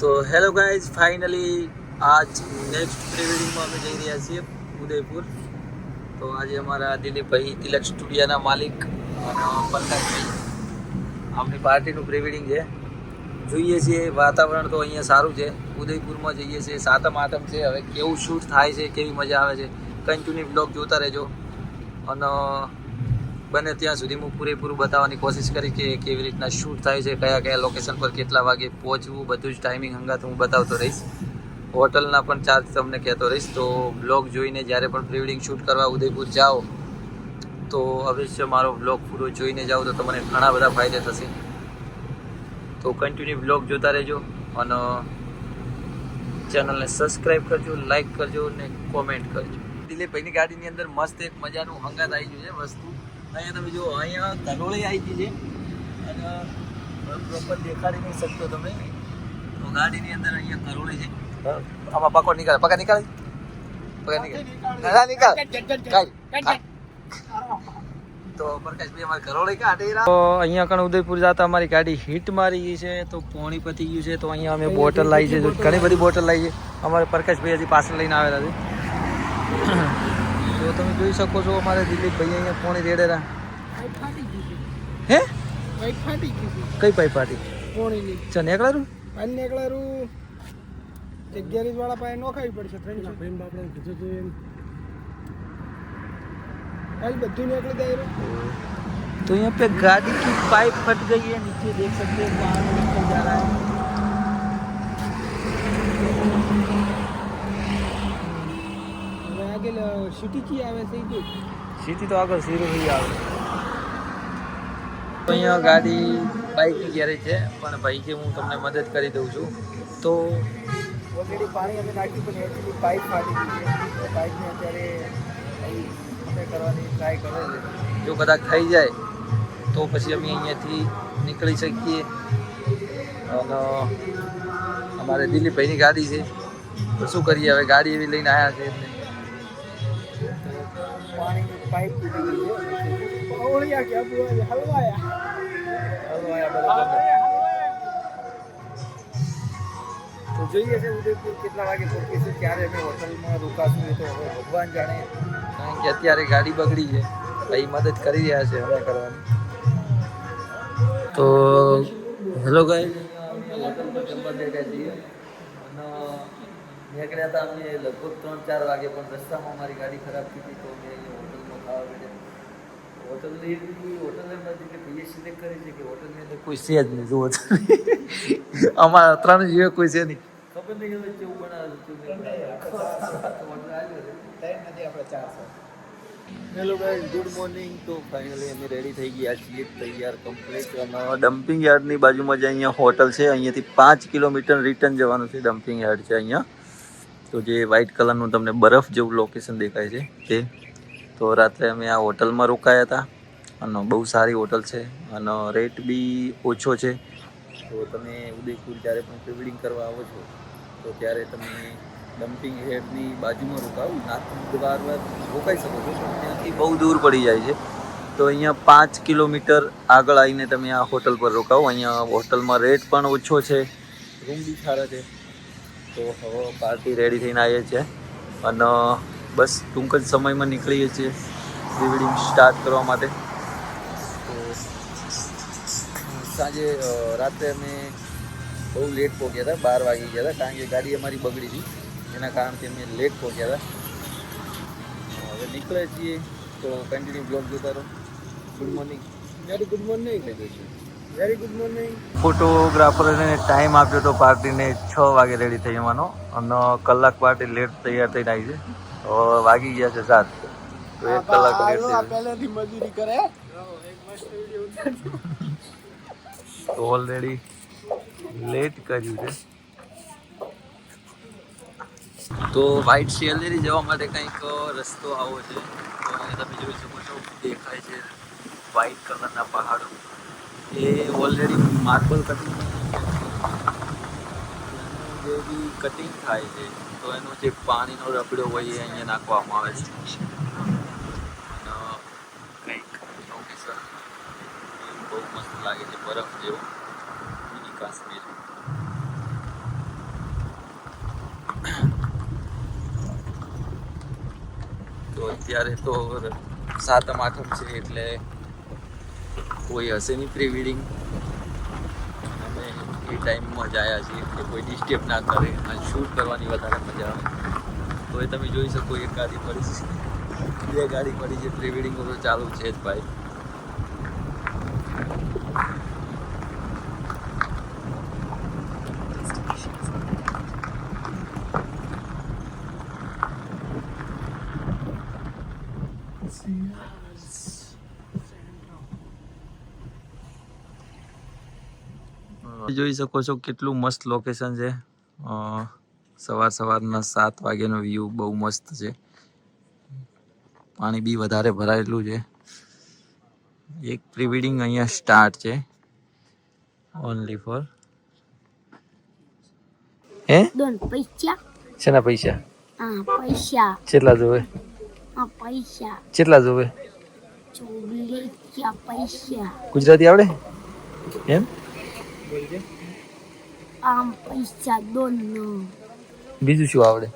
તો hello guys, finally આજ next pre વેડિંગમાં અમે જઈ રહ્યા છીએ ઉદયપુર. તો આજે અમારા દિલીપભાઈ તિલક સ્ટુડિયોના માલિક અને પલકાભાઈ આપણી પાર્ટીનું પ્રી વેડિંગ છે. જોઈએ છીએ, વાતાવરણ તો અહીંયા સારું છે. ઉદયપુરમાં જઈએ છીએ, સાતમ આતમ છે. હવે કેવું શૂટ થાય છે, કેવી મજા આવે છે, કન્ટિન્યુ બ્લોગ જોતા રહેજો. અને બને ત્યાં સુધી હું પૂરેપૂરું બતાવવાની કોશિશ કરી કે કેવી રીતના શૂટ થાય છે, કયા કયા લોકેશન પર કેટલા વાગે પહોંચવું, બધું જ ટાઈમિંગ હંગાત હું બતાવતો રહીશ. હોટલના પણ ચાર્જ તમને કહેતો રહીશ. તો બ્લોગ જોઈને જ્યારે પણ પ્રી વેડિંગ શૂટ કરવા ઉદયપુર જાઓ તો અવશ્ય મારો બ્લોગ પૂરો જોઈને જાઓ તો તમને ઘણા બધા ફાયદા થશે. તો કન્ટિન્યુ બ્લોગ જોતા રહેજો અને ચેનલને સબસ્ક્રાઈબ કરજો, લાઈક કરજો અને કોમેન્ટ કરજો. દિલીપભાઈની ગાડીની અંદર મસ્ત એક મજાનું હંગાત આવી ગયું છે વસ્તુ. અહીંયા તમે જો, અહીંયા તરોળી આવી ગઈ છે અને પ્રોપર દેખાડી નહીં શકતો તમે. તો ગાડીની અંદર અહીંયા કરોળી છે. આમાં પકડ નીકળે, પકડ નીકળે, પકડ નીકળે. તો પ્રકાશભાઈ અમારી કરોળી કાઢી રહ્યા. તો અહીંયા કણ ઉદયપુર જતા અમારી ગાડી હિટ મારી ગઈ છે. તો પોણી પતી ગયું છે. તો અહીંયા અમે બોટલ લાવી છે, ઘણી બધી બોટલ લાવી છે. અમારે પ્રકાશભાઈ હજી પાછળ લઈને આવેલા છે. તો તમે જોઈ શકો છો અમારે દિલીપભાઈ અહીંયા પોણી રેડેલા. હે કઈ પાઇપ ફાટી? પોણીની ચા નીકળારું પાણી નીકળારું ગેરેજ વાળા પાસે નોખાવી પડશે. 300 પ્રેમ આપણે કીધું હતું એમ आज બધું નીકળી જાય. तो यहाँ पे गाड़ी की पाइप फट गई है, नीचे देख सकते हैं पानी निकल जा रहा है. હવે આગળ સિટી કી આવે છે ઈ સીટી તો આગળ સીરું આવે. તો અહીંયા ગાડી બાઇકની ગેરેજ છે, પણ ભાઈ કે હું તમને મદદ કરી દઉં છું. તો ઓલરેડી પાણી અમે નાખ્યું પણ એકચ્યુઅલી પાઇપ ફાટી ગઈ છે. પાઇપને અત્યારે કરવાની ટ્રાય કરે છે. જો કદાચ થઈ જાય તો પછી અમે અહીંયાથી નીકળી શકીએ. અને અમારે દિલીપભાઈની ગાડી છે તો શું કરીએ, હવે ગાડી એવી લઈને આવ્યા છે એટલે પાણીની પાઇપ તૂટી ગઈ છે. ઓળિયા કે હલવાયા તો જોઈએ છે ઉદયપુર કેટલા વાગે પહોંચીશું, ક્યારે અમે હોટલમાં રોકાશું એ તો હવે ભગવાન જાણે. કારણ કે અત્યારે ગાડી બગડી છે, ભાઈ મદદ કરી રહ્યા છે હવે કરવાની. તો હેલો ગાઈસ, હોટલમાં જમવા બેઠા છીએ અને નીકળ્યા હતા અમે લગભગ 3-4 વાગે, પણ રસ્તામાં અમારી ગાડી ખરાબ થઈ હતી તો અમે અહીંયા હોટલમાં ખાવા બેઠા. હોટલની અંદર જે ભાઈએ સિલેક્ટ કરી છે કે હોટલની અંદર કોઈ છે જ નહીં. જુઓ અમારા 3 જેવા કોઈ છે નહીં. ખબર નહીં હવે કેવું બનાવેલું હેલો ગાઈસ, ગુડ મોર્નિંગ. તો ફાઇનલી અમે રેડી થઈ ગયા છીએ, તૈયાર કમ્પ્લીટ. અને ડમ્પિંગ યાર્ડની બાજુમાં જ અહીંયા હોટલ છે. અહીંયાથી 5 કિલોમીટર રિટર્ન જવાનું છે. ડમ્પિંગ યાર્ડ છે અહીંયા. તો જે વ્હાઇટ કલરનું તમને બરફ જેવું લોકેશન દેખાય છે તે. તો રાત્રે અમે આ હોટલમાં રોકાયા હતા અને બહુ સારી હોટલ છે અને રેટ બી ઓછો છે. તો તમે ઉદયપુર જ્યારે પણ પ્રી વેડિંગ કરવા આવો છો તો ત્યારે તમે ડમ્પિંગ હેડની બાજુમાં રોકાવો. નાથદ્વાર રોકાઈ શકો છો, પણ ત્યાંથી બહુ દૂર પડી જાય છે. તો અહીંયા 5 કિલોમીટર આગળ આવીને તમે આ હોટલ પર રોકાવો. અહીંયા હોટલમાં રેટ પણ ઓછો છે, રૂમ બી સારા છે. તો હવે પાર્ટી રેડી થઈને આવીએ છીએ અને બસ ટૂંક જ સમયમાં નીકળીએ છીએ પ્રી વેડિંગ સ્ટાર્ટ કરવા માટે. તો સાંજે રાત્રે અમે બહુ લેટ પહોંચ્યા હતા, 12 વાગી ગયા હતા, કારણ કે ગાડી અમારી બગડી હતી. એના કારણથી અમે લેટ પહોંચ્યા હતા. હવે નીકળે છીએ તો કન્ટિન્યુ બ્લોગ જોતા રહો. Good morning. Very good morning. Very good morning. ફોટોગ્રાફરને ટાઈમ આપ્યો તો પાર્ટીને 6 વાગે રેડી થઈ જવાનો અને કલાક પાર્ટી લેટ તૈયાર થઈને આવી છે. તો વાગી ગયા છે 7. તો 1 કલાક લેટ થઈ પહેલેથી મજૂરી કરે. એક મસ્ત વિડિયો ઉતારજો. તો ઓલરેડી લેટ કર્યું છે. તો વ્હાઇટ શેલેરી જવા માટે કંઈક રસ્તો આવો છે. તો અહીંયા તમે જોઈ શકો છો, દેખાય છે વ્હાઇટ કલરના પહાડો. એ ઓલરેડી માર્બલ કટિંગ જે બી કટિંગ થાય છે તો એનો જે પાણીનો રબડો હોય એ અહીંયા નાખવામાં આવે છે. કંઈક લોકેશન બહુ મસ્ત લાગે છે, બરફ જેવો, મિની કાશ્મીર. અત્યારે તો 7મ 8મ છે એટલે કોઈ હશે નહીં પ્રી વેડિંગ. અમે એ ટાઈમમાં જ આવ્યા છીએ કે કોઈ ડિસ્ટર્બ ના કરે અને શૂટ કરવાની વધારે મજા આવે. તો એ તમે જોઈ શકો એક ગાડી પડી છે, 2 ગાડી પડી છે. પ્રી વેડિંગ તો ચાલુ છે જ ભાઈ. જોઈ શકો છો કેટલું મસ્ત લોકેશન છે. સવારના 7 વાગ્યાનો વ્યૂ બહુ મસ્ત છે. પાણી બી વધારે ભરાયેલું છે. એક પ્રી વેડિંગ અહીંયા સ્ટાર્ટ છે ઓનલી ફોર પૈસા. શેના પૈસા? પૈસા. કેટલા જોવે? પૈસા. કેટલા જોવે? પૈસા. ગુજરાતી આવડે એમ? પૈસા દોનો. બીજું શું આવડે?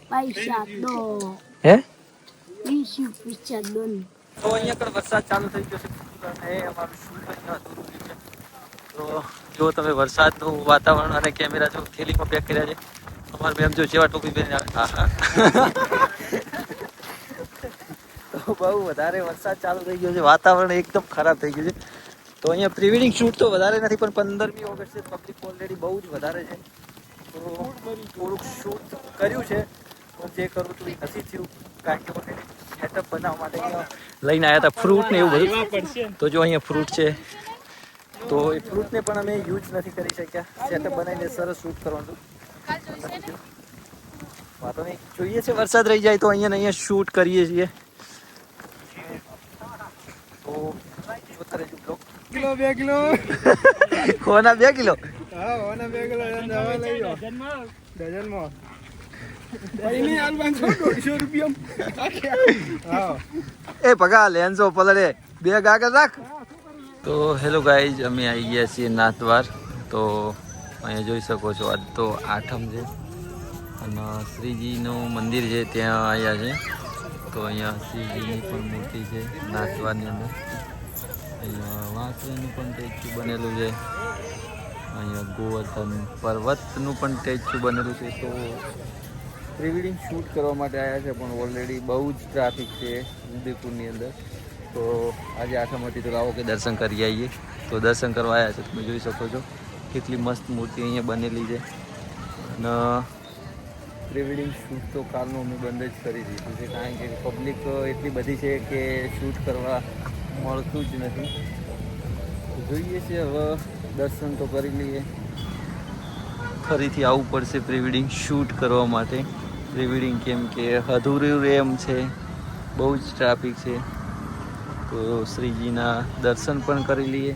પૈસા દો. હે? પૈસા દો. તો અહીંયા પણ વરસાદ ચાલુ થઈ ગયો છે અને અમારું શૂટ અહીંયા અધૂરું રહ્યું છે. તો જો તમે વરસાદનું વાતાવરણ અને કેમેરા જો થેલીમાં પેક કર્યા છે. અમારે મેમ જો જેવા ટોપી પહેરીને આવે. તો બહુ વધારે વરસાદ ચાલુ થઈ ગયો છે. વાતાવરણ એકદમ ખરાબ થઈ ગયું છે. તો અહીંયા પ્રી વેડિંગ શૂટ તો વધારે નથી પણ 15મી ઓગસ્ટે પબ્લિક ઓલરેડી બહુ જ વધારે છે. તો થોડુંક શૂટ કર્યું છે પણ જે કરવું હતું એ નથી થયું કારણ કે ઓલરેડી સેટઅપ બનાવવા માટે અહીંયા લઈને આવ્યા હતા ફ્રૂટ ને એવું બધું. તો જો અહીંયા ફ્રૂટ છે તો એ ફ્રૂટને પણ અમે યુઝ નથી કરી શક્યા. સેટઅપ બનાવીને સરસ શૂટ કરવાનું વાતો નહીં. જોઈએ છે વરસાદ રહી જાય તો અહીંયા ને અહીંયા શૂટ કરીએ છીએ. તો જોતા રહેજો બ્લોગ. 2 કિલો કોના 2 કિલો? હા, ઓના 2 કિલો દવા લઈ લો ડઝનમાં. ભાઈની હાલ 150 રૂપિયા. હા એ પગા લેન્સો પલડે 2 આગળ રાખ. તો હેલો ગાઈઝ, અમે આવી ગયા છીએ નાથદ્વાર. તો અહીંયા જોઈ શકો છો આજ તો 8મ છે અને શ્રીજીનું મંદિર છે ત્યાં આવ્યા છે. તો અહીંયા શ્રીજીની પણ મૂર્તિ છે નાથદ્વારની અંદર. અહીંયા વાંસળીનું પણ સ્ટેચ્યુ બનેલું છે. અહીંયા ગોવર્ધન પર્વતનું પણ સ્ટેચ્યુ બનેલું છે. તો પ્રી વેડિંગ શૂટ કરવા માટે આવ્યા છે પણ ઓલરેડી બહુ જ ટ્રાફિક છે ઉદયપુરની અંદર. તો આજે 8મ હતી તો લાવો કે દર્શન કરી આવીએ. તો દર્શન કરવા આવ્યા છે. તમે જોઈ શકો છો કેટલી મસ્ત મૂર્તિ અહીંયા બનેલી છે. અને પ્રી વેડિંગ શૂટ તો કાલનું અમે બંધ જ કરી દીધું છે કારણ કે પબ્લિક એટલી બધી છે કે શૂટ કરવા મળતું જ નથી. જોઈએ છે હવે દર્શન તો કરી લઈએ. ફરીથી આવવું પડશે પ્રી વેડિંગ શૂટ કરવા માટે. પ્રી વેડિંગ કેમ કે અધૂરું એમ છે, બહુ જ ટ્રાફિક છે. તો શ્રીજીના દર્શન પણ કરી લઈએ.